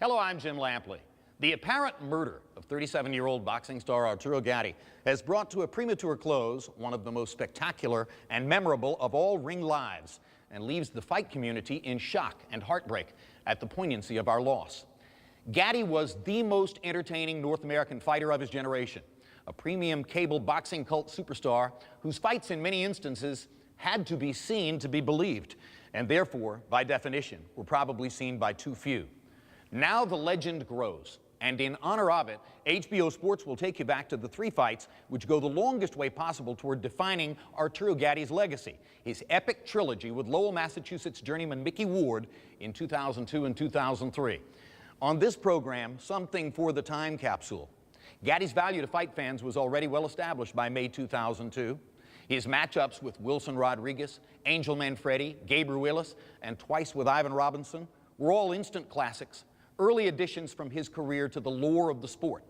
Hello, I'm Jim Lampley. The apparent murder of 37-year-old boxing star Arturo Gatti has brought to a premature close one of the most spectacular and memorable of all ring lives, and leaves the fight community in shock and heartbreak at the poignancy of our loss. Gatti was the most entertaining North American fighter of his generation, a premium cable boxing cult superstar whose fights in many instances had to be seen to be believed, and therefore, by definition, were probably seen by too few. Now the legend grows, and in honor of it, HBO Sports will take you back to the 3 fights which go the longest way possible toward defining Arturo Gatti's legacy, his epic trilogy with Lowell, Massachusetts journeyman Micky Ward in 2002 and 2003. On this program, something for the time capsule. Gatti's value to fight fans was already well established by May 2002. His matchups with Wilson Rodriguez, Angel Manfredi, Gabriel Willis, and twice with Ivan Robinson were all instant classics, early additions from his career to the lore of the sport.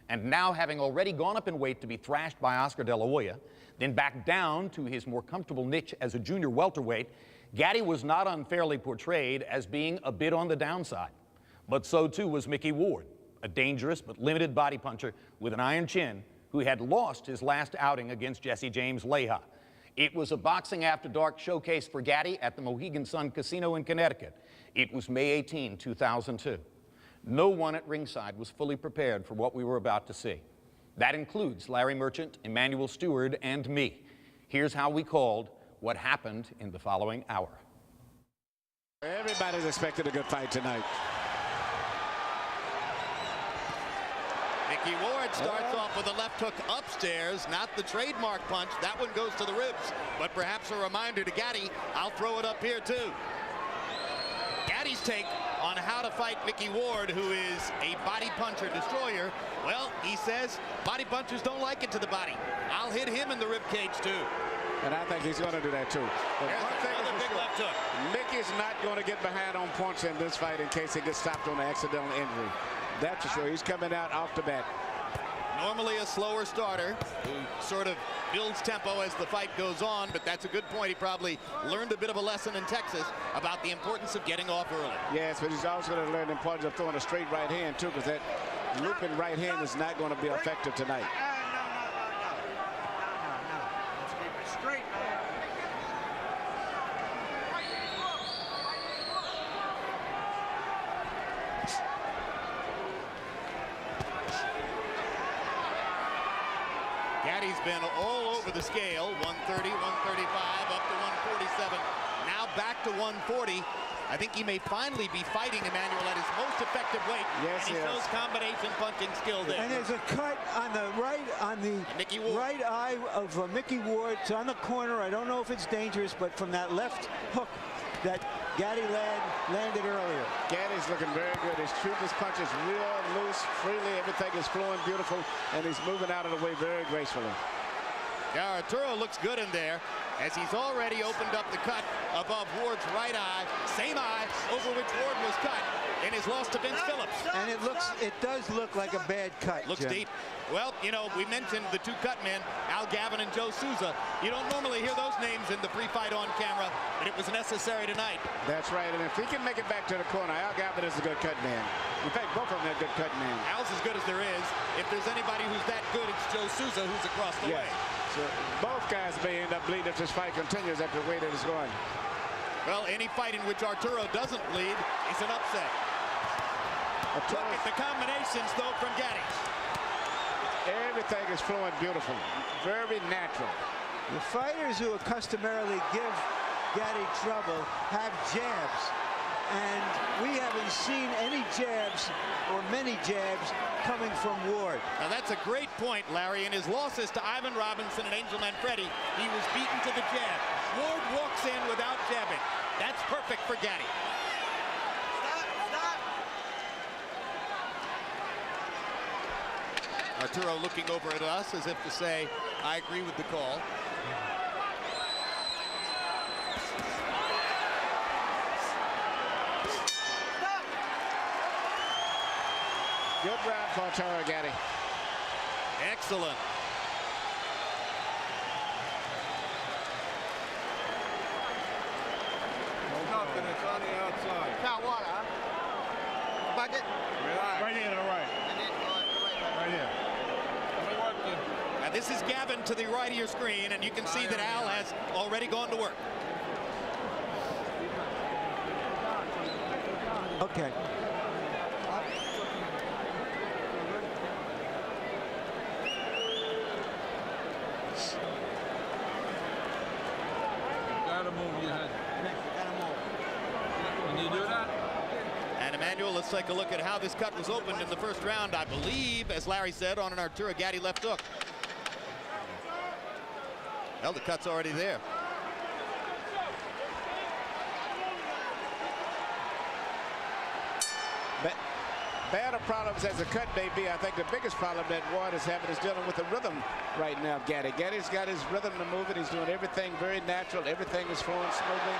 And now, having already gone up in weight to be thrashed by Oscar De La Hoya, then back down to his more comfortable niche as a junior welterweight, Gatti was not unfairly portrayed as being a bit on the downside. But so too was Micky Ward, a dangerous but limited body puncher with an iron chin who had lost his last outing against Jesse James Leija. It was a Boxing After Dark showcase for Gatti at the Mohegan Sun Casino in Connecticut. It was May 18, 2002. No one at ringside was fully prepared for what we were about to see. That includes Larry Merchant, Emmanuel Stewart, and me. Here's how we called what happened in the following hour. Everybody's expected a good fight tonight. Micky Ward starts off with a left hook upstairs, not the trademark punch. That one goes to the ribs, but perhaps a reminder to Gatti, I'll throw it up here too. Gatti's take on how to fight Micky Ward, who is a body puncher destroyer. Well, he says body punchers don't like it to the body. I'll hit him in the rib cage too. And I think he's going to do that too. But there's another big left hook. Micky's not going to get behind on points in this fight in case he gets stopped on an accidental injury. That's for sure. He's coming out off the bat. Normally a slower starter who sort of builds tempo as the fight goes on, but that's a good point. He probably learned a bit of a lesson in Texas about the importance of getting off early. Yes, but he's also going to learn the importance of throwing a straight right hand too, because that looping right hand is not going to be effective tonight. No. Let's keep it straight. Gatti's been all over the scale, 130, 135, up to 147, now back to 140. I think he may finally be fighting Emmanuel at his most effective weight. Yes, and he shows combination punching skill there. And there's a cut on the right, on the right eye of Micky Ward. It's on the corner. I don't know if it's dangerous, but from that left hook that Gatti landed earlier. Gatti's looking very good. His shooting punches real loose, freely. Everything is flowing beautiful, and he's moving out of the way very gracefully. Yeah, Arturo looks good in there, as he's already opened up the cut above Ward's right eye, same eye over which Ward was cut in his loss to Vince Phillips. And it does look like a bad cut. Looks Jim. deep. Well, you know, we mentioned the 2 cut men, Al Gavin and Joe Souza. You don't normally hear those names in the pre-fight on camera, but it was necessary tonight. That's right, and if he can make it back to the corner, Al Gavin is a good cut man. In fact, both of them are good cut men. Al's as good as there is. If there's anybody who's that good, it's Joe Souza, who's across the way. So both guys may end up bleeding if this fight continues at the way that it's going. Well, any fight in which Arturo doesn't bleed is an upset. Look at the combinations, though, from Gatti. Everything is flowing beautiful, very natural. The fighters who customarily give Gatti trouble have jabs, and we haven't seen any jabs or many jabs coming from Ward. Now that's a great point, Larry. In his losses to Ivan Robinson and Angel Manfredi, he was beaten to the jab. Ward walks in without jabbing. That's perfect for Gatti. Arturo looking over at us as if to say, I agree with the call. Good round for Arturo Gatti. Excellent. Nothing, it's on the outside. Hot water, huh? Bucket? This is Gavin to the right of your screen, and you can see that Al has already gone to work. Okay. Gotta move your head. Can you do that? And Emmanuel, let's take a look at how this cut was opened in the first round. I believe, as Larry said, on an Arturo Gatti left hook. Well, the cut's already there. Bad of problems as the cut may be, I think the biggest problem that Ward is having is dealing with the rhythm right now. Gatti's got his rhythm to move it. He's doing everything very natural. Everything is flowing smoothly.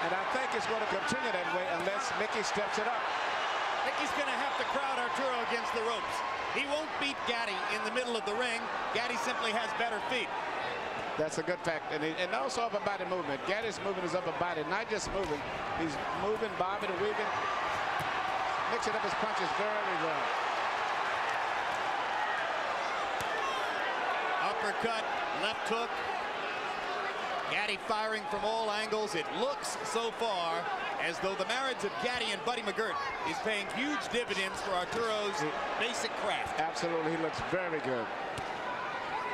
And I think it's going to continue that way unless Micky steps it up. Micky's going to have to crowd Arturo against the ropes. He won't beat Gatti in the middle of the ring. Gatti simply has better feet. That's a good fact. And also upper body movement. Gatti's moving his upper body, not just moving. He's moving, bobbing, and weaving. Mixing up his punches very well. Uppercut, left hook. Gatti firing from all angles. It looks so far as though the marriage of Gatti and Buddy McGirt is paying huge dividends for Arturo's basic craft. Absolutely, he looks very good.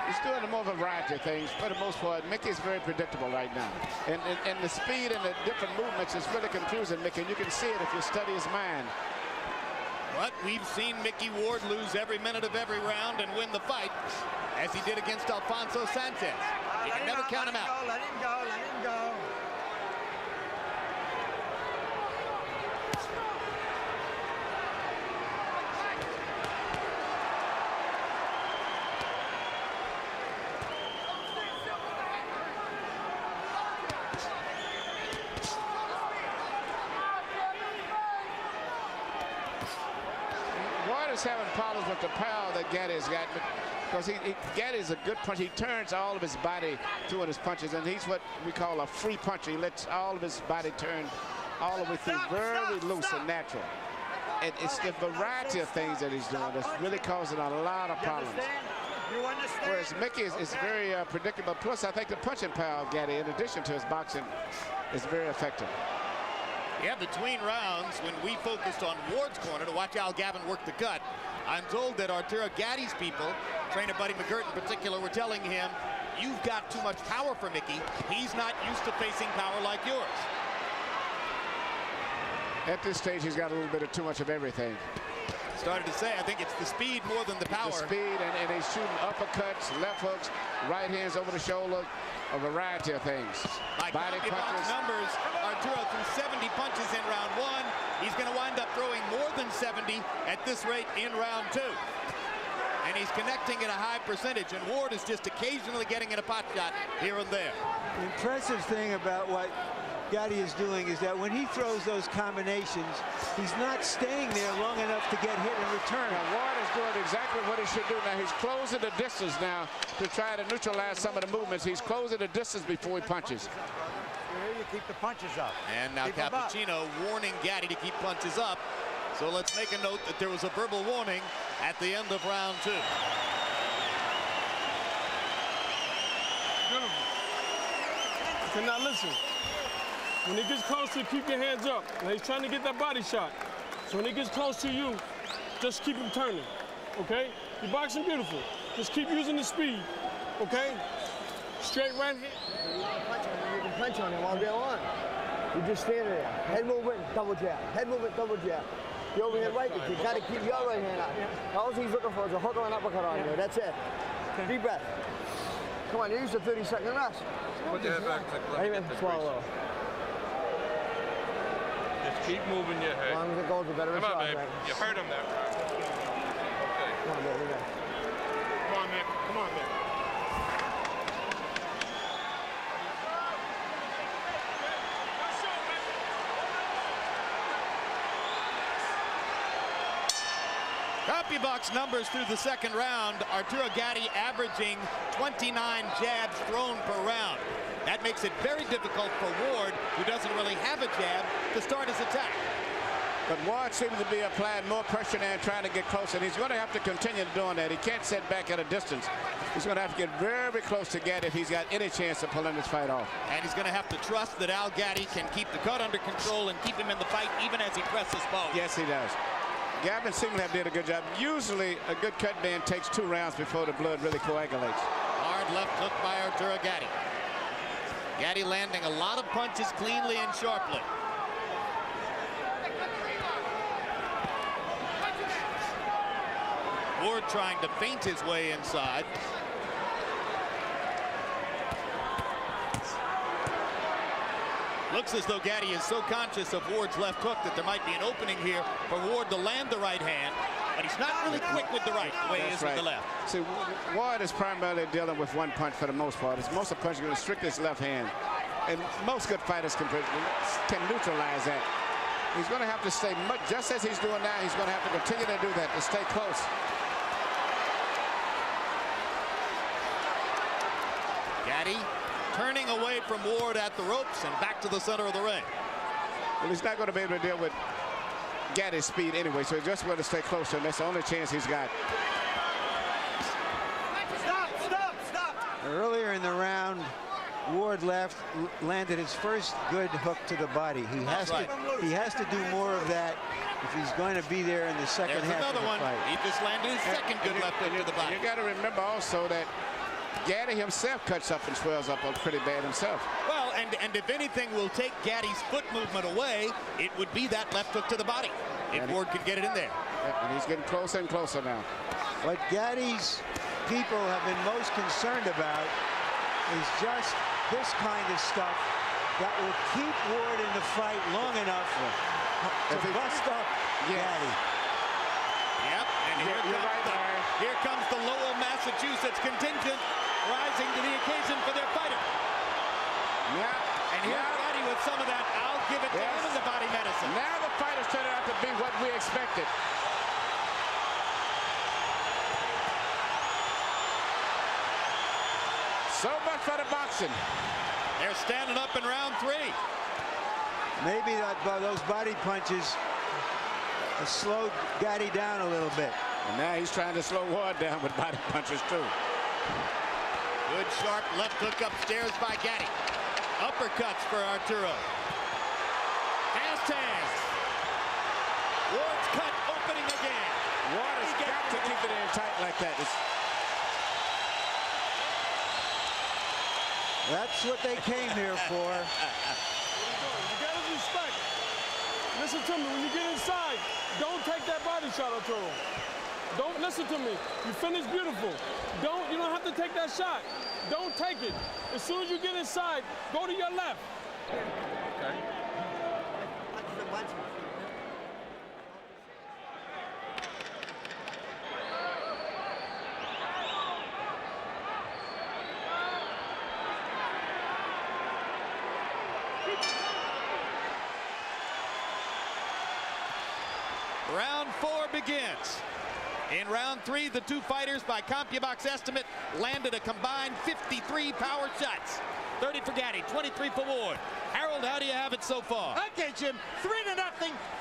He's doing a more variety of things. For the most part, Mickey's very predictable right now. And the speed and the different movements is really confusing Mickey. And you can see it if you study his mind. But we've seen Micky Ward lose every minute of every round and win the fight, as he did against Alfonso Sanchez. You can never count him out. Let him go, let him go. Ward is having problems with the power that Gatti's got, because Gatti's a good puncher. He turns all of his body through his punches, and he's what we call a free puncher. He lets all of his body turn all the way through, very loose and natural. And it's the variety of things that he's doing that's really causing a lot of problems. You understand? Whereas Micky is very predictable. Plus, I think the punching power of Gatti, in addition to his boxing, is very effective. Yeah, between rounds, when we focused on Ward's corner to watch Al Gavin work the cut, I'm told that Arturo Gatti's people, trainer Buddy McGirt in particular, were telling him, you've got too much power for Micky. He's not used to facing power like yours. At this stage, he's got a little bit of too much of everything. Started to say, I think it's the speed more than the power. The speed, and he's shooting uppercuts, left hooks, right hands over the shoulder, a variety of things. By Body punches. numbers, Arturo threw 70 punches in round one. He's going to wind up throwing more than 70 at this rate in round two. And he's connecting at a high percentage, and Ward is just occasionally getting in a pot shot here and there. The impressive thing about what Gatti is doing is that when he throws those combinations, he's not staying there long enough to get hit in return. Now, Ward is doing exactly what he should do now. He's closing the distance now to try to neutralize some of the movements. He's closing the distance before he punches. Here you keep the punches up. And now Cappuccino warning Gatti to keep punches up. So let's make a note that there was a verbal warning at the end of round two. Okay, now listen. When he gets closer, keep your hands up. Now he's trying to get that body shot. So when he gets close to you, just keep him turning, okay? You're boxing beautiful. Just keep using the speed, okay? Straight right hand. You can punch on him all day long. You just stand there. Head movement, double jab. Head movement, double jab. You overhand right, but you got to keep your right hand out. All he's looking for is a hook or an uppercut on you. That's it. Deep breath. Come on, you're used to 30-second rest. Put your head back. Hey, man, swallow. Just keep moving your head. As long as it goes, the better Come it's on, off, babe. right? You heard him there. Okay. Come on, baby. Come on, man. Come on, man. CompuBox numbers through the second round. Arturo Gatti averaging 29 jabs thrown per round. That makes it very difficult for Ward, who doesn't really have a jab, to start his attack. But Ward seems to be applying more pressure now and trying to get closer. And he's going to have to continue doing that. He can't sit back at a distance. He's going to have to get very close to Gatti if he's got any chance of pulling this fight off. And he's going to have to trust that Al Gatti can keep the cut under control and keep him in the fight even as he presses forward. Yes, he does. Gavin seems to have did a good job. Usually a good cut man takes 2 rounds before the blood really coagulates. Hard left hook by Arturo Gatti. Gatti landing a lot of punches cleanly and sharply. Ward trying to feint his way inside. Looks as though Gatti is so conscious of Ward's left hook that there might be an opening here for Ward to land the right hand, but he's not really quick with the right the way he is with the left. See, Ward is primarily dealing with one punch for the most part. Most of the punches are going to restrict his left hand, and most good fighters can neutralize that. He's going to have to stay just as he's doing now. He's going to have to continue to do that, to stay close. Gatti turning away from Ward at the ropes and back to the center of the ring. Well, he's not going to be able to deal with Gatti's speed anyway, so he's just going to stay closer, and that's the only chance he's got. Stop! Earlier in the round, Ward landed his first good hook to the body. He has to do more of that if he's going to be there in the second half of the fight. He just landed his second good left hook to the body. You got to remember also that Gatti himself cuts up and swells up pretty bad himself. Well, and if anything will take Gatti's foot movement away, it would be that left hook to the body. If Ward could get it in there. And he's getting closer and closer now. What Gatti's people have been most concerned about is just this kind of stuff that will keep Ward in the fight long enough to bust up Gatti. Yep, and here comes the Lowell, Massachusetts contingent rising to the occasion for their fighter. And here's Gatti with some of that. I'll give it to him in the body medicine. Now the fight is turning out to be what we expected. So much for the boxing. They're standing up in round 3. Maybe those body punches slowed Gatti down a little bit. And now he's trying to slow Ward down with body punches too. Good sharp left hook upstairs by Gatti. Uppercuts for Arturo. Fast hands. Ward's cut opening again. Ward has got to keep it in tight like that. That's what they came here for. You got to respect. Listen to me. When you get inside, don't take that body shot, Arturo. Don't listen to me. You finished beautiful. You don't have to take that shot. Don't take it. As soon as you get inside, go to your left. Okay. Round 4 begins. In round 3, the two fighters, by CompuBox estimate, landed a combined 53 power shots. 30 for Gatti, 23 for Ward. Harold, how do you have it so far? Okay, Jim, 3-0,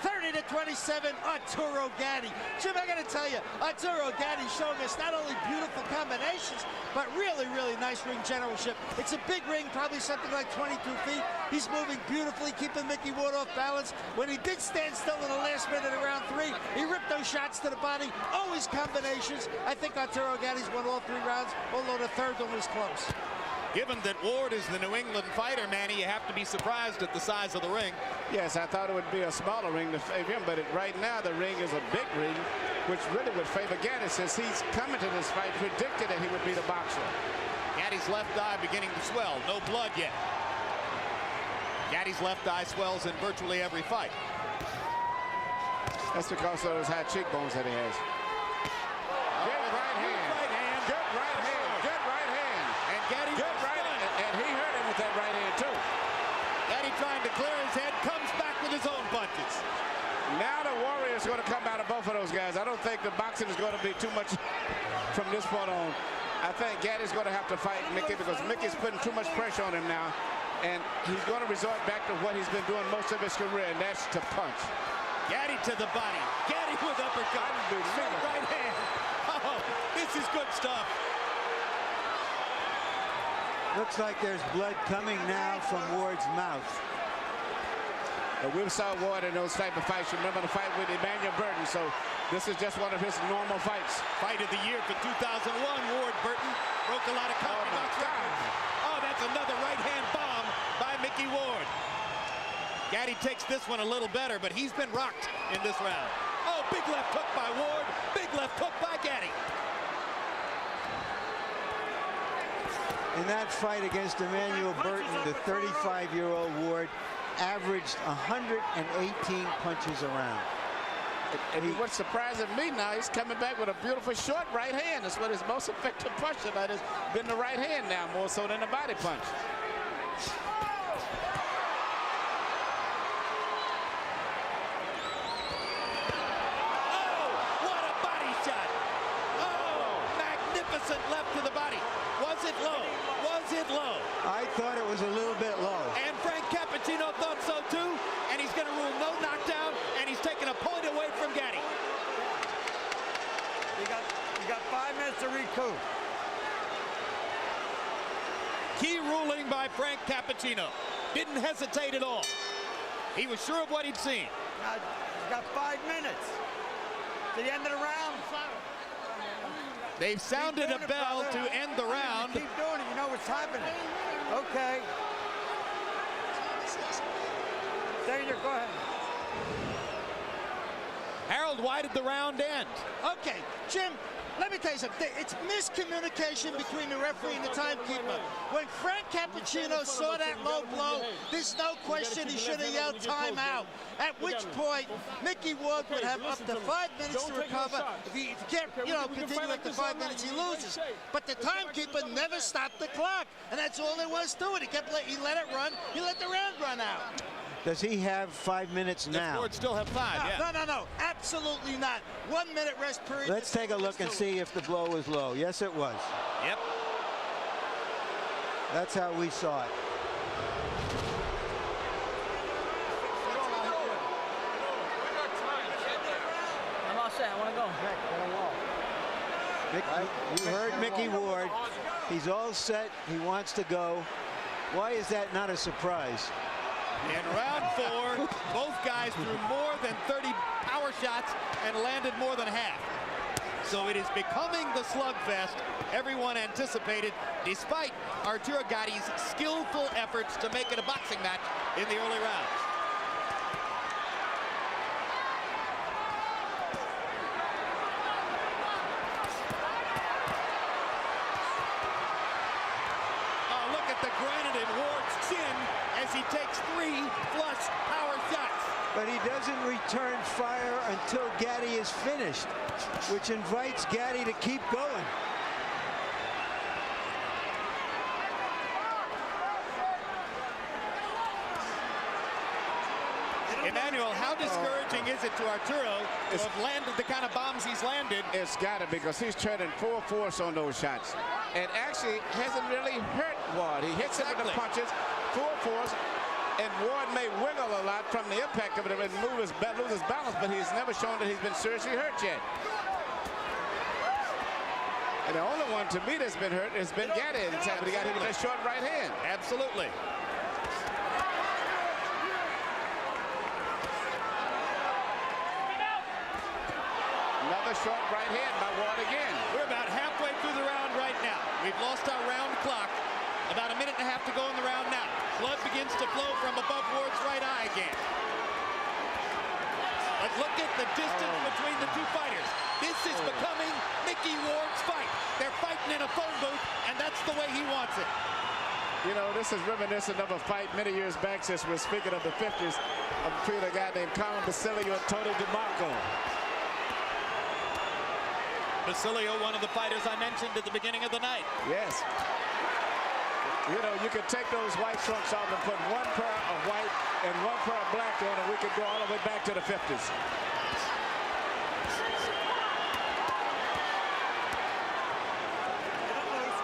30-27, Arturo Gatti. Jim, I got to tell you, Arturo Gatti showing us not only beautiful combinations, but really, really nice ring generalship. It's a big ring, probably something like 22 feet. He's moving beautifully, keeping Micky Ward off balance. When he did stand still in the last minute of round 3, he ripped those shots to the body, always combinations. I think Arturo Gatti's won all 3 rounds, although the third one was close. Given that Ward is the New England fighter, Manny, you have to be surprised at the size of the ring. Yes, I thought it would be a smaller ring to favor him, but right now the ring is a big ring, which really would favor Gatti, since he's coming to this fight predicted that he would be the boxer. Gatti's left eye beginning to swell. No blood yet. Gatti's left eye swells in virtually every fight. That's because of those high cheekbones that he has. Good right hand. Good right hand. Good right hand. And Gatti good right hand. And he hurt him with that right hand too. Gatti trying to clear his head, comes back with his own punches. Now the warrior is going to come out of both of those guys. I don't think the boxing is going to be too much from this point on. I think Gatti's going to have to fight Micky, because Micky's putting too much pressure on him now. And he's going to resort back to what he's been doing most of his career, and that's to punch. Gatti to the body. Gatti with uppercut. Straight right hand. Oh, this is good stuff. Looks like there's blood coming now from Ward's mouth. We saw Ward in those type of fights. You remember the fight with Emmanuel Burton, so this is just one of his normal fights. Fight of the year for 2001, Ward Burton broke a lot of box records. Oh, that's another right-hand bomb by Micky Ward. Gatti takes this one a little better, but he's been rocked in this round. Oh, big left hook by Ward, big left hook by Gatti. In that fight against Emmanuel Burton, the 35-year-old Ward averaged 118 punches around. And what's surprising me now, he's coming back with a beautiful short right hand. That's what his most effective punch tonight has been, the right hand now, more so than the body punch. Oh, what a body shot. Oh, magnificent left to the body. Was it low? Was it low? I thought it was a little bit low. And Frank Cappuccino thought so too, and he's going to rule no knockdown, and he's taking a point away from Gatti. You got 5 minutes to recoup. Key ruling by Frank Cappuccino. Didn't hesitate at all. He was sure of what he'd seen. You got 5 minutes to the end of the round. They've sounded a bell to end the round. Keep doing it. You know what's happening. Okay. Senior, go ahead. Harold, why did the round end? Okay, Jim, let me tell you something. It's miscommunication between the referee and the timekeeper. When Frank Cappuccino saw that low blow, there's no question he should have yelled timeout. At which point, Micky Ward would have up to 5 minutes to recover. If he can't, continue after 5 minutes, he loses. But the timekeeper never stopped the clock, and that's all there was to it. He let it run. He let the round run out. Does he have 5 minutes now? Ward still have 5, yeah. No, absolutely not. 1 minute rest period. Let's take a look and see if the blow was low. Yes, it was. Yep. That's how we saw it. I'm all set. I want to go. You heard Micky Ward. He's all set. He wants to go. Why is that not a surprise? In round 4, both guys threw more than 30 power shots and landed more than half. So it is becoming the slugfest everyone anticipated, despite Arturo Gatti's skillful efforts to make it a boxing match in the early rounds. Oh, look at the granite in Ward's chin as he takes 3 flush power shots. But he doesn't return fire until Gatti is finished, which invites Gatti to keep going. Emmanuel, how discouraging is it to Arturo to have landed the kind of bombs he's landed? It's got it, because he's turning full force on those shots. And actually hasn't really hurt Ward. He hits him with the punches, full force, and Ward may wiggle a lot from the impact of it and lose his balance, but he's never shown that he's been seriously hurt yet. And the only one to me that's been hurt has been Gatti, but he got hit with that short right hand. Absolutely. Another short right hand by Ward again. We're about halfway through the round right now. We've lost our round clock. About a minute and a half to go in the round now. Blood begins to flow from above Ward's right eye again. But look at the distance between the two fighters. This is becoming Micky Ward's fight. They're fighting in a phone booth, and that's the way he wants it. You know, this is reminiscent of a fight many years back, since we're speaking of the 50s, between a guy named Carmen Basilio and Tony DeMarco. Basilio, one of the fighters I mentioned at the beginning of the night. Yes. You know, you could take those white trunks off and put one pair of white and one pair of black on, and we could go all the way back to the 50s.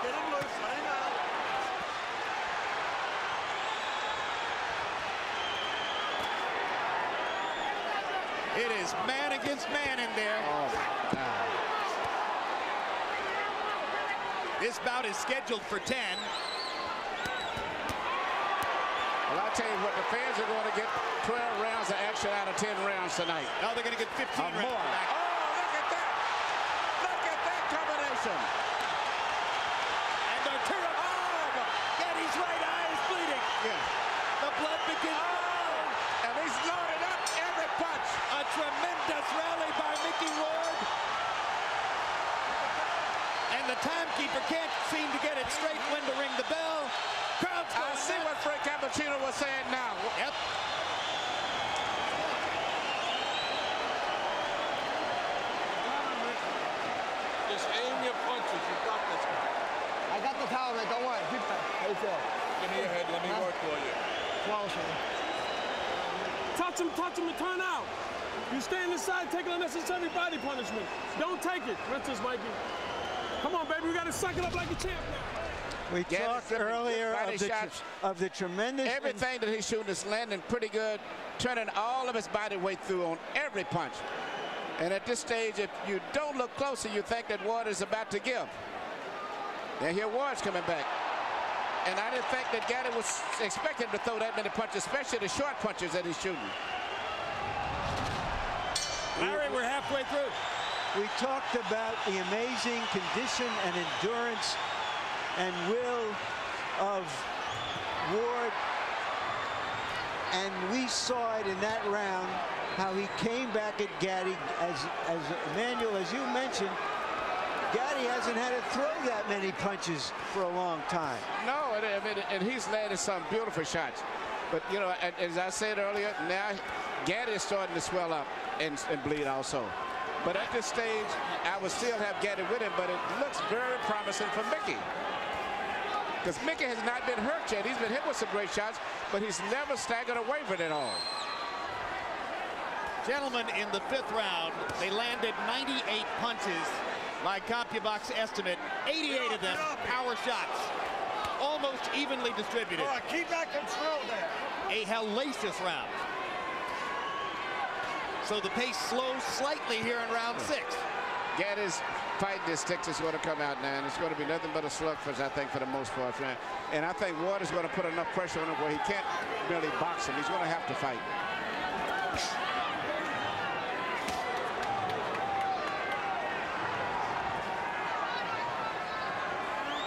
Get him loose, let him out. It is man against man in there. Oh, my God. This bout is scheduled for 10. Well, I'll tell you what, the fans are going to get 12 rounds of action out of 10 rounds tonight. Now they're going to get 15 rounds more. back. Oh, look at that. Look at that combination. And Arturo, Gatti's right eye is bleeding. Yeah. The blood begins. Oh, and he's loaded up every punch. A tremendous rally by Micky Ward. And the timekeeper can't seem to get it straight when to ring the bell. Crowd's I see what Frank Cappuccino was saying now. Yep. Just aim your punches. You got this. I got the towel, man. Don't worry. Keep that. How you feel? Give me your head. Let me work for you. Flawless, man. Touch him, and turn out. You stand inside, take an unnecessary body punishment. Don't take it. Rinse this, Mikey. Come on, baby. We got to suck it up like a champ now. We talked earlier of the tremendous... Everything that he's shooting is landing pretty good, turning all of his body weight through on every punch. And at this stage, if you don't look closer, you think that Ward is about to give. And here Ward's coming back. And I didn't think that Gatti was expecting him to throw that many punches, especially the short punches that he's shooting. Larry, we're halfway through. We talked about the amazing condition and endurance and will of Ward, and we saw it in that round how he came back at Gatti. As Emmanuel, as you mentioned, Gatti hasn't had to throw that many punches for a long time. No, and he's landed some beautiful shots. But, you know, as I said earlier, now Gatti is starting to swell up and bleed also. But at this stage, I would still have Gatti with him, but it looks very promising for Micky. Because Micky has not been hurt yet. He's been hit with some great shots, but he's never staggered or wavered at all. Gentlemen, in the 5th round, they landed 98 punches. By CompuBox estimate, 88 of them power shots. Almost evenly distributed. All right, keep that control there. A hellacious round. So the pace slows slightly here in round 6. Gatti's fighting his sticks is going to come out now, and it's going to be nothing but a slugfest, I think, for the most part. And I think Ward is going to put enough pressure on him where he can't really box him. He's going to have to fight.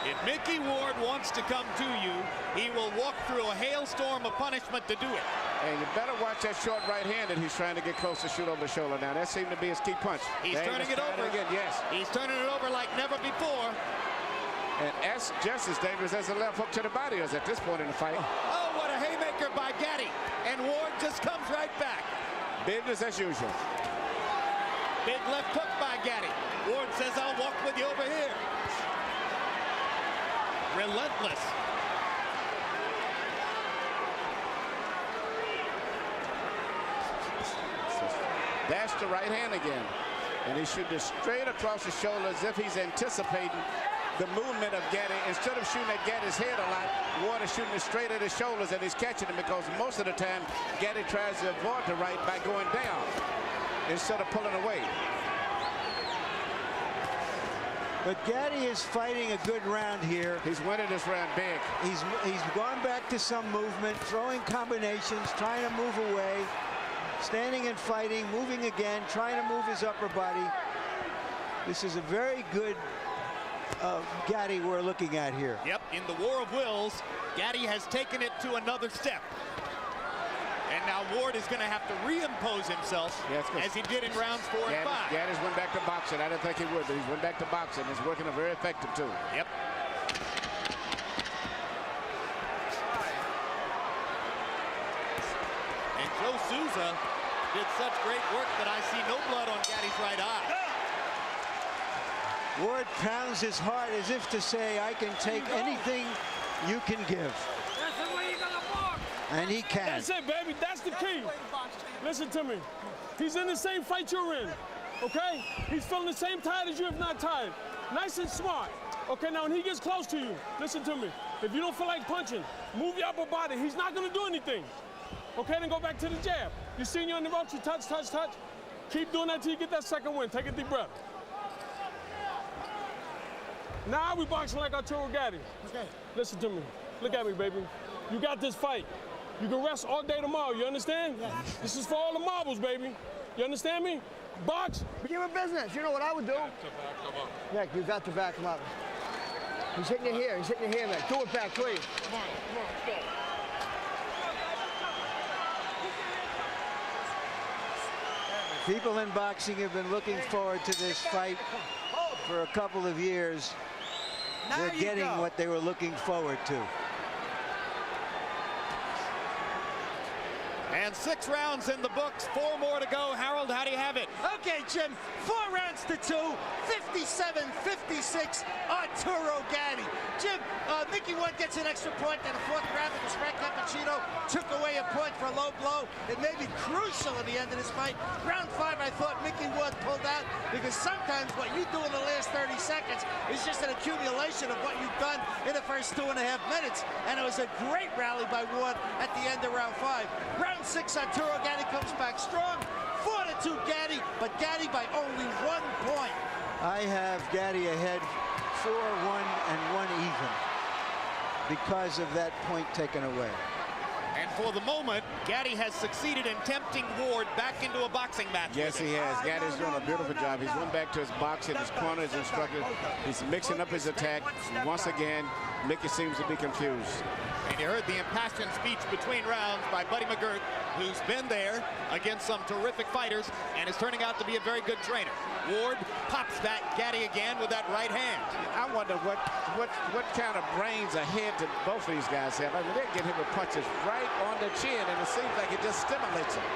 If Micky Ward wants to come to you, he will walk through a hailstorm of punishment to do it. And you better watch that short right hand that he's trying to get close to shoot over the shoulder. Now, that seemed to be his key punch. He's turning it over. Again, yes. He's turning it over like never before. And that's just as dangerous as the left hook to the body is at this point in the fight. Oh, what a haymaker by Gatti. And Ward just comes right back. Business as usual. Big left hook by Gatti. Ward says, I'll walk with you over here. Relentless. That's the right hand again. And he's shooting straight across the shoulder as if he's anticipating the movement of Gatti. Instead of shooting at Gatti's head a lot, Ward is shooting it straight at his shoulders, and he's catching him because most of the time Gatti tries to avoid the right by going down instead of pulling away. But Gatti is fighting a good round here. He's winning this round big. He's gone back to some movement, throwing combinations, trying to move away, standing and fighting, moving again, trying to move his upper body. This is a very good Gatti we're looking at here. Yep, in the war of wills, Gatti has taken it to another step. And now Ward is going to have to reimpose himself as he did in rounds 4 and 5. Gatti's went back to boxing. I didn't think he would, but he's went back to boxing. He's working very effective, too. Yep. And Joe Souza did such great work that I see no blood on Gatti's right eye. Ward pounds his heart as if to say, I can take anything you can give. That's the way you're gonna box. And he can. That's it, baby. That's the key. Listen to me. He's in the same fight you're in, okay? He's feeling the same tired as you, if not tired. Nice and smart. Okay, now when he gets close to you, listen to me. If you don't feel like punching, move your upper body. He's not gonna do anything. Okay, then go back to the jab. You seen you on the ropes, you touch, touch, touch. Keep doing that till you get that second win. Take a deep breath. Now we boxing like Arturo Gatti. Okay. Listen to me. Look at me, baby. You got this fight. You can rest all day tomorrow, you understand? Yes. This is for all the marbles, baby. You understand me? Box. Give him business. You know what I would do? Nick, you got to back him up. He's hitting you here. He's hitting you here, Nick. Do it back, please. Come on, let's go. People in boxing have been looking forward to this fight for a couple of years. They're getting what they were looking forward to. And 6 rounds in the books, 4 more to go. Harold, how do you have it? Okay, Jim, 4 rounds to 2, 57-56, Arturo Gatti. Jim, Micky Ward gets an extra point in the 4th round because Frank Cappuccino took away a point for a low blow. It may be crucial at the end of this fight. Round 5, I thought Micky Ward pulled out because sometimes what you do in the last 30 seconds is just an accumulation of what you've done in the first 2.5 minutes. And it was a great rally by Ward at the end of round 5. Round 6, Arturo Gatti comes back strong. 4-2 Gatti, but Gatti by only 1 point. I have Gatti ahead 4-1 and 1 even because of that point taken away. And for the moment, Gatti has succeeded in tempting Ward back into a boxing match. Yes, he has. Gatti's doing a beautiful job. He's went back to his boxing, his corner, his instructor. He's mixing up his attack. Once again, Micky seems to be confused. And you heard the impassioned speech between rounds by Buddy McGirt, who's been there against some terrific fighters and is turning out to be a very good trainer. Ward pops that Gatti again with that right hand. I wonder what kind of brains ahead to both of these guys have. I mean, they get him with punches right on the chin, and it seems like it just stimulates him.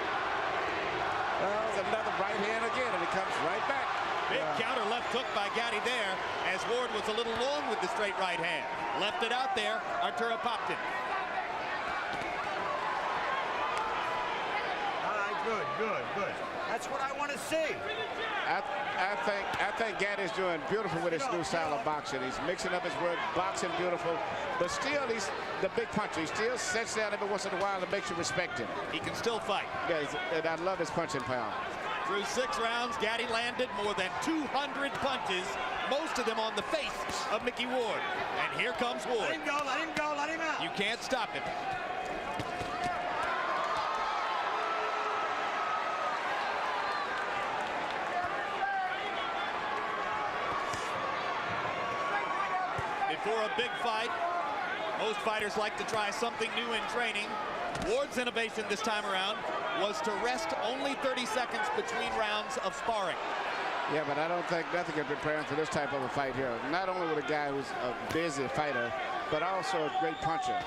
There's another right hand again, and it comes right back. Big counter left hook by Gatti there, as Ward was a little long with the straight right hand. Left it out there. Arturo popped it. All right, good. That's what I want to see. I think Gatti's doing beautiful with his new style of boxing. He's mixing up his work, boxing beautiful, but still he's the big puncher. He still sets down every once in a while and makes you respect him. He can still fight. Yeah, and I love his punching power. Through 6 rounds, Gatti landed more than 200 punches, most of them on the face of Micky Ward. And here comes Ward. Let him go, let him out. You can't stop him. Before a big fight, most fighters like to try something new in training. Ward's innovation this time around was to rest only 30 seconds between rounds of sparring. Yeah, but I don't think nothing can prepare him for this type of a fight here. Not only with a guy who's a busy fighter, but also a great puncher.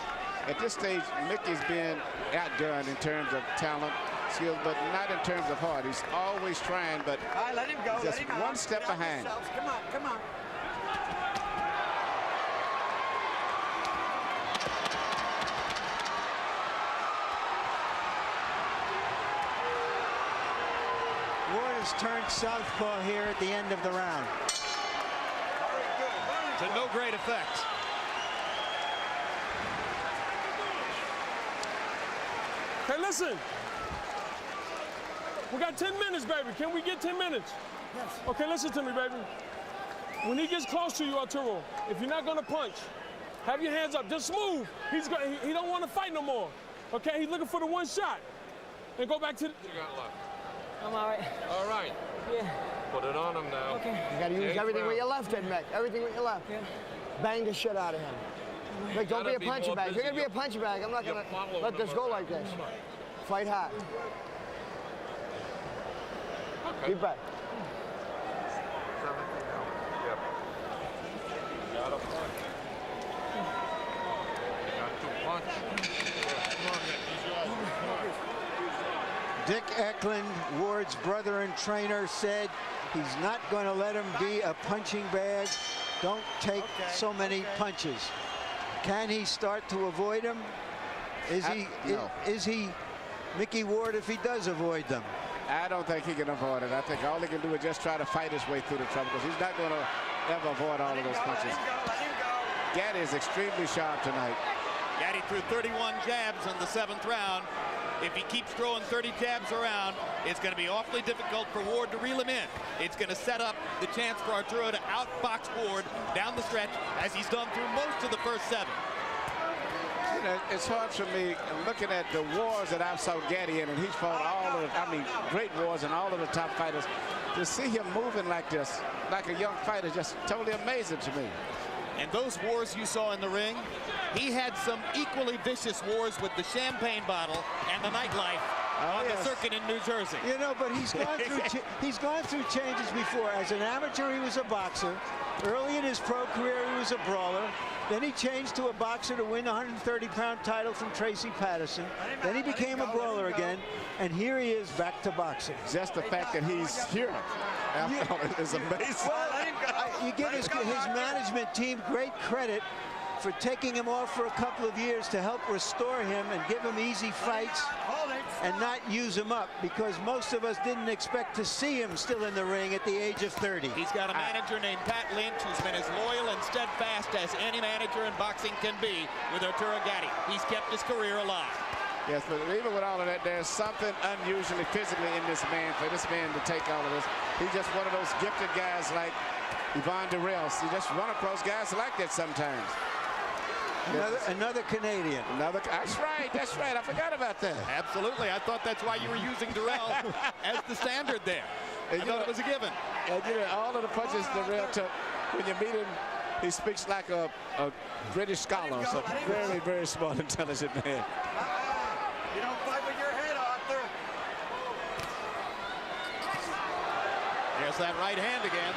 At this stage, Micky's been outdone in terms of talent, skill, but not in terms of heart. He's always trying, but All right, let him go. just let him one out. step Get out behind. yourselves. Come on. Ward has turned southpaw here at the end of the round. To no great effect. Hey, listen. We got 10 minutes, baby. Can we get 10 minutes? Yes. Okay, listen to me, baby. When he gets close to you, Arturo, if you're not gonna punch, have your hands up. Just move. He don't want to fight no more. Okay, he's looking for the one shot. And go back to the... You got left. I'm all right. All right. Yeah. Put it on him now. Okay. You got to use everything with your left, then, Mick. Everything with your left. Yeah. Bang the shit out of him. Mick, don't be a punching bag. If you're going to be a punching bag, I'm not going to let this go like this. Fight hard. Okay. Deep breath. 17 now. Yep. Got a punch. Got 2 punch. Come on, Nick. Use your eyes. Come on. Dick Eklund, Ward's brother and trainer, said he's not going to let him be a punching bag. Don't take so many punches. Can he start to avoid them? Is he Micky Ward if he does avoid them? I don't think he can avoid it. I think all he can do is just try to fight his way through the trouble because he's not going to ever avoid all of those punches. Let him go. Gatti is extremely sharp tonight. Gatti threw 31 jabs in the 7th round. If he keeps throwing 30 jabs around, it's going to be awfully difficult for Ward to reel him in. It's going to set up the chance for Arturo to outbox Ward down the stretch, as he's done through most of the first 7. You know, it's hard for me looking at the wars that I saw Gatti in, and he's fought all of the, I mean, great wars and all of the top fighters. To see him moving like this, like a young fighter, just totally amazing to me. And those wars you saw in the ring, he had some equally vicious wars with the champagne bottle and the nightlife on the circuit in New Jersey. You know, but he's gone through changes before. As an amateur, he was a boxer. Early in his pro career, he was a brawler. Then he changed to a boxer to win a 130-pound title from Tracy Patterson. Then he became a brawler again, and here he is back to boxing. Just the fact that he's here is amazing. Well, you give his management team great credit for taking him off for a couple of years to help restore him and give him easy fights and not use him up, because most of us didn't expect to see him still in the ring at the age of 30. He's got a manager named Pat Lynch who's been as loyal and steadfast as any manager in boxing can be with Arturo Gatti. He's kept his career alive. Yes, but even with all of that, there's something unusually physically in this man, for this man to take all of this. He's just one of those gifted guys like Yvonne Durrell. You just run across guys like that sometimes. Another Canadian. That's right. That's right. I forgot about that. Absolutely. I thought that's why you were using Durrell as the standard there. I thought it was a given. And you know, all of the punches Durrell took, when you meet him, he speaks like a British scholar. So very, very smart, intelligent man. You don't fight with your head, Arthur. There's that right hand again.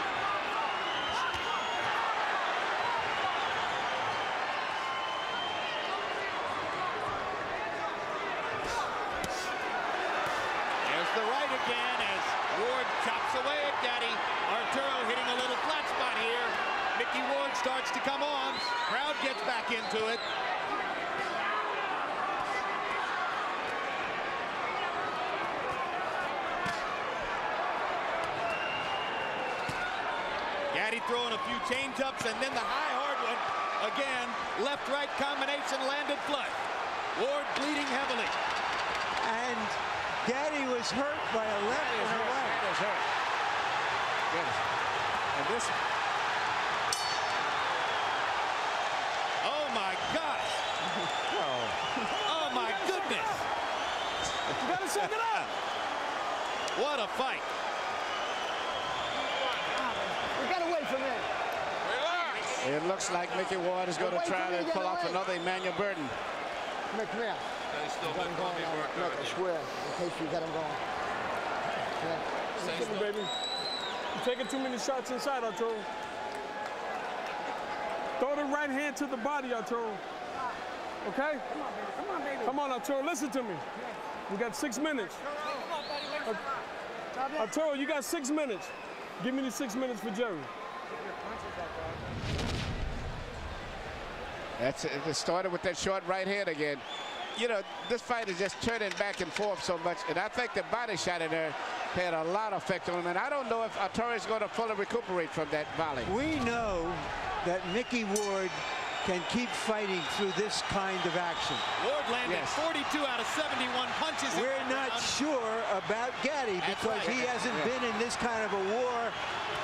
The right again as Ward chops away at Gatti. Arturo hitting a little flat spot here. Micky Ward starts to come on. Crowd gets back into it. Gatti throwing a few change-ups, and then the high hard one. Again, left-right combination landed flush. Ward bleeding heavily. And Gatti was hurt by a left and a right. That is hurt. Yes. And this. Oh my gosh. Oh my goodness. You gotta check it out. What a fight. We gotta wait for that. Relax. It looks like Micky Ward is going to try to pull off another Emmanuel Burton. Come here. They still got Tommy work Look, I swear, in case you got him going. Listen, baby. You're taking too many shots inside, Arturo. Throw the right hand to the body, Arturo. Okay? Come on, baby. Come on, Arturo, listen to me. We got 6 minutes. Arturo, you got 6 minutes. Give me the 6 minutes for Jerry. That's it. It started with that short right hand again. You know, this fight is just turning back and forth so much, and I think the body shot in there had a lot of effect on him, and I don't know if Arturo is going to fully recuperate from that volley. We know that Micky Ward can keep fighting through this kind of action. Ward landed 42 out of 71 punches. We're not sure about Gatti because he hasn't been in this kind of a war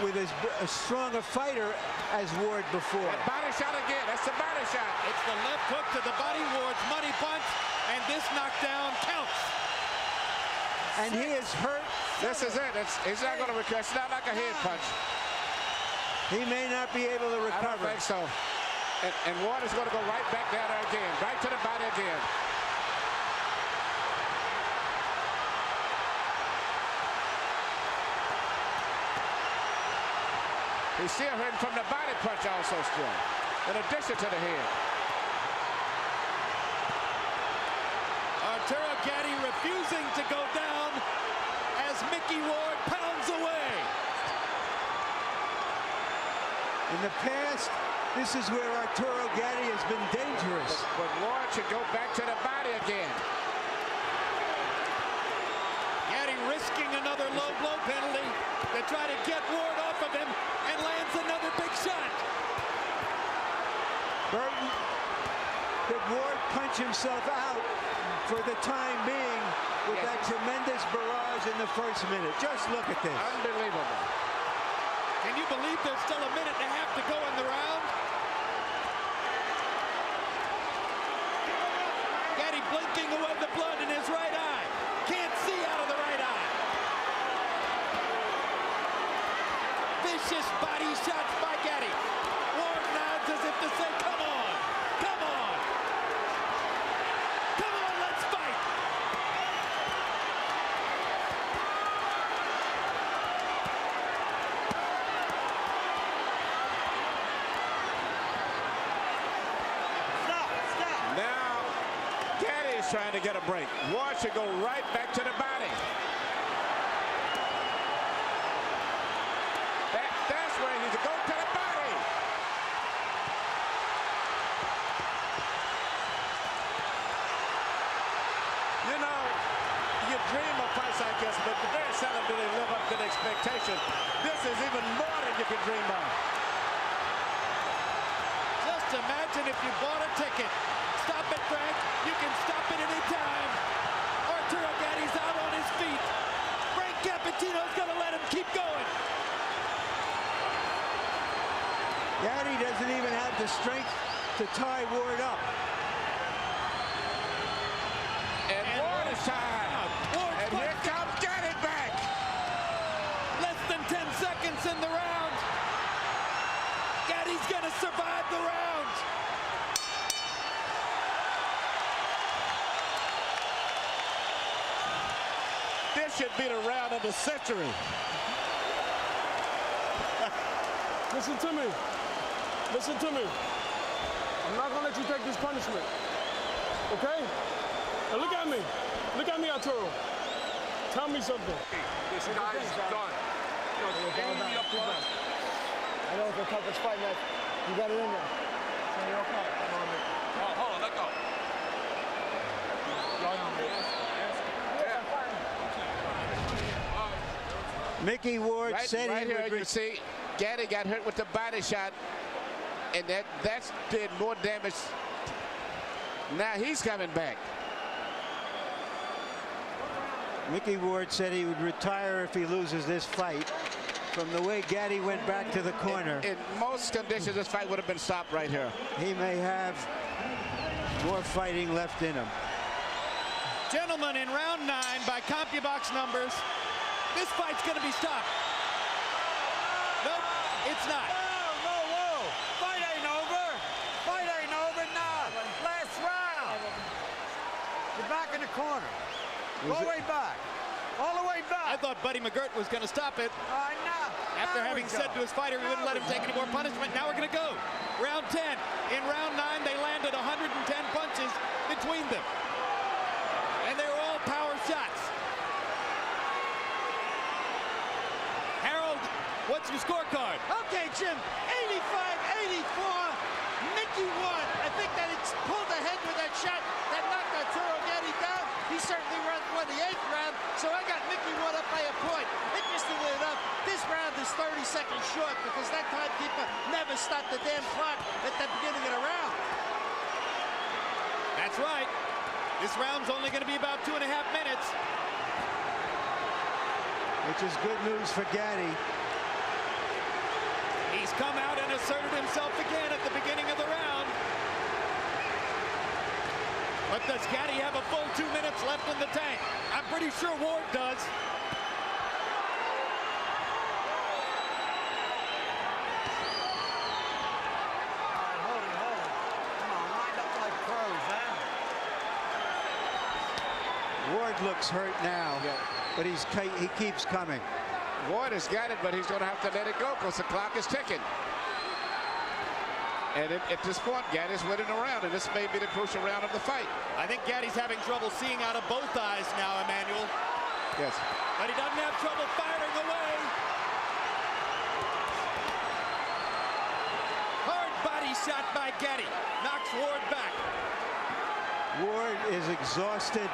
with as strong a fighter as Ward before. That body shot again. That's the body shot. It's the left hook to the body. Ward's money punch, and this knockdown counts. And he is hurt. This is it. He's not going to recover. It's not like a head punch. He may not be able to recover. I don't think so. And Ward is going to go right back down there again. Right to the body again. He's still hurting from the body punch also still, in addition to the head. Arturo Gatti refusing to go down as Micky Ward pounds away. In the past, this is where Arturo Gatti has been dangerous. But Ward should go back to the body again. Gatti risking another low blow penalty to try to get Ward off of him, and lands another big shot. Burton, did Ward punch himself out for the time being? tremendous barrage in the first minute. Just look at this. Unbelievable. Can you believe there's still a minute and a half to go in the round? Gatti blinking away the blood in his right eye. Can't see out of the right eye. Vicious body shots by Gatti. Ward nods as if to say, come on, come on. Come on, let's fight. Now, Gatti is trying to get a break. Ward should go right back to the body. That's where he's to go to the body. You know, you dream of fights like this, but very seldom do they live up to the expectation. This is even more than you could dream of. Just imagine if you bought a ticket. Stop it, Frank. You can stop it any time. Arturo Gatti's out on his feet. Frank Cappuccino's going to let him keep going. Gatti doesn't even have the strength to tie Ward up. And Ward is tired. And here comes Gatti back. Less than 10 seconds in the round. Gatti's going to survive the round. This should be the round of the century. Listen to me. Listen to me. I'm not going to let you take this punishment. Okay? Now look at me. Look at me, Arturo. Tell me something. This guy's done. I know it's the toughest fight, man. You got it in there. So you're okay. Hold on, let go. Micky Ward said right he here, would you see, Gatti got hurt with the body shot, and that did more damage. Now he's coming back. Micky Ward said he would retire if he loses this fight. From the way Gatti went back to the corner, In most conditions, this fight would have been stopped right here. he may have more fighting left in him. Gentlemen, in round 9, by CompuBox numbers, this fight's going to be stopped. Nope, it's not. Whoa. Fight ain't over. Fight ain't over now. Last round. You're back in the corner. Go way back. All the way back. I thought Buddy McGirt was going to stop it. After having said to his fighter he wouldn't let him take any more punishment, now we're going to go. Round 10. In round 9, they landed 110 punches between them. And they were all power shots. Harold, what's your scorecard? Okay, Jim, 85-84. Micky won. I think that he pulled ahead with that shot that knocked Arturo Gatti down. He certainly won the 8th round, so I got Micky won up by a point. Interestingly enough, this round is 30 seconds short because that timekeeper never stopped the damn clock at the beginning of the round. That's right. This round's only going to be about 2.5 minutes. Which is good news for Gatti. He's come out and asserted himself again at the beginning of the round. But does Gatti have a full 2 minutes left in the tank? I'm pretty sure Ward does. Hold it. Come on, lined up like pros, huh? Ward looks hurt now, but he keeps coming. Ward has got it, but he's going to have to let it go because the clock is ticking. And at this point, Gatti's winning the round, and this may be the crucial round of the fight. I think Gatti's having trouble seeing out of both eyes now, Emmanuel. Yes. But he doesn't have trouble firing away. Hard body shot by Gatti. Knocks Ward back. Ward is exhausted.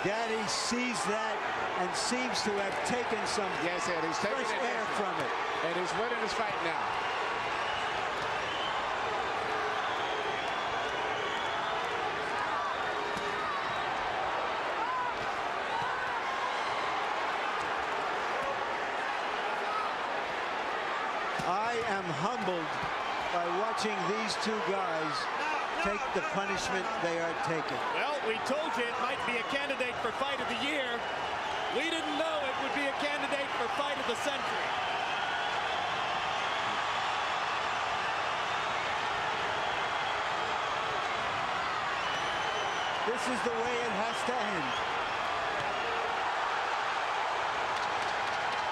Gatti sees that and seems to have taken some Yes, and he's taking fresh air from it. And he's winning his fight now. I am humbled by watching these two guys take the punishment they are taking. Well, we told you it might be a candidate for Fight of the Year. We didn't know it would be a candidate for Fight of the Century. This is the way it has to end.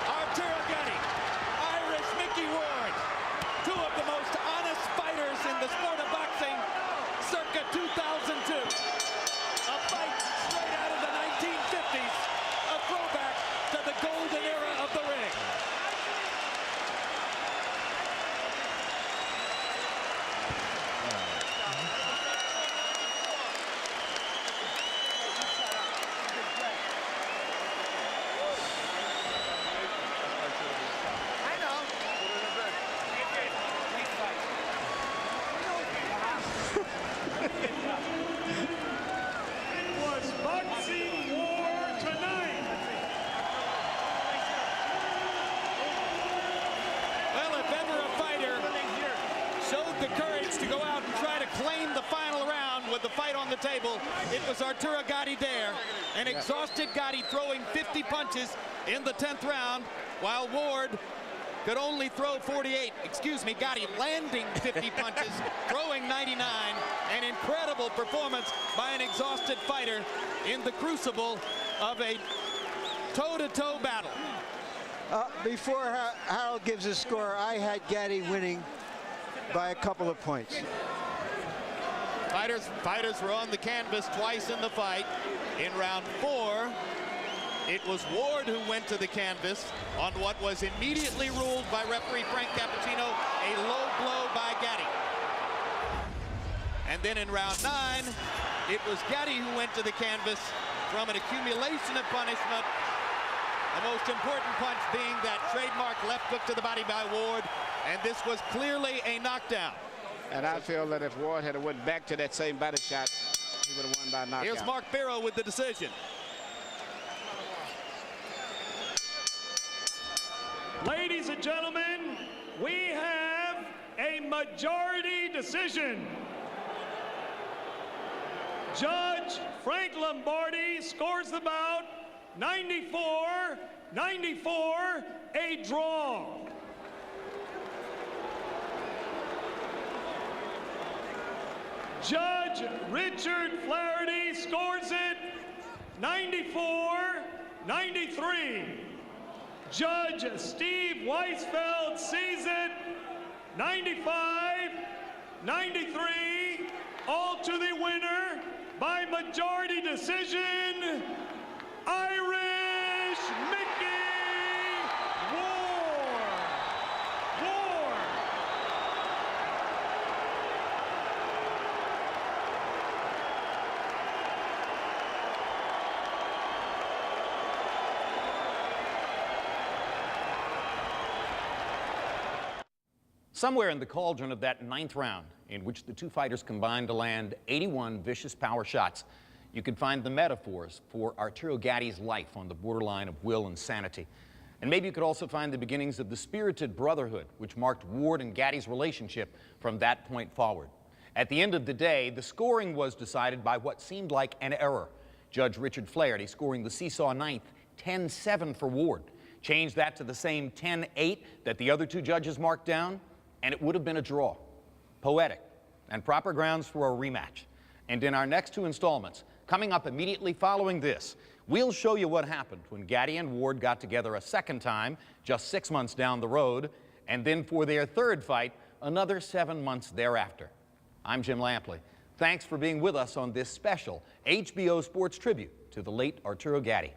Arturo Gatti, Irish Micky Ward, two of the most honest fighters in the sport of boxing, circa 2002. A fight straight out of the 1950s, a throwback to the golden era of the ring. Was boxing war tonight. Well, if ever a fighter showed the courage to go out and try to claim the final round with the fight on the table, it was Arturo Gatti there. An exhausted Gatti throwing 50 punches in the 10th round, while Ward could only throw 48. Excuse me, Gatti landing 50 punches, throwing 99. An incredible performance by an exhausted fighter in the crucible of a toe-to-toe battle. Before Harold gives a score, I had Gatti winning by a couple of points. Fighters were on the canvas twice in the fight. In round 4, it was Ward who went to the canvas on what was immediately ruled by referee Frank Cappuccino a low blow by Gatti. And then in round 9, it was Gatti who went to the canvas from an accumulation of punishment. The most important punch being that trademark left hook to the body by Ward, and this was clearly a knockdown. And I feel that if Ward had went back to that same body shot, he would have won by knockout. Here's Mark Barrow with the decision. Ladies and gentlemen, we have a majority decision. Judge Frank Lombardi scores the bout 94-94, a draw. Judge Richard Flaherty scores it 94-93. Judge Steve Weisfeld sees it 95-93. All to the winner by majority decision, Irish Micky Ward. Somewhere in the cauldron of that 9th round, in which the two fighters combined to land 81 vicious power shots, you could find the metaphors for Arturo Gatti's life on the borderline of will and sanity. And maybe you could also find the beginnings of the spirited brotherhood which marked Ward and Gatti's relationship from that point forward. At the end of the day, the scoring was decided by what seemed like an error. Judge Richard Flaherty scoring the seesaw 9th, 10-7 for Ward. Change that to the same 10-8 that the other two judges marked down, and it would have been a draw. Poetic, and proper grounds for a rematch. And in our next 2 installments, coming up immediately following this, we'll show you what happened when Gatti and Ward got together a second time, just 6 months down the road, and then for their 3rd fight, another 7 months thereafter. I'm Jim Lampley. Thanks for being with us on this special HBO Sports tribute to the late Arturo Gatti.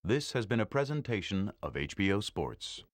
This has been a presentation of HBO Sports.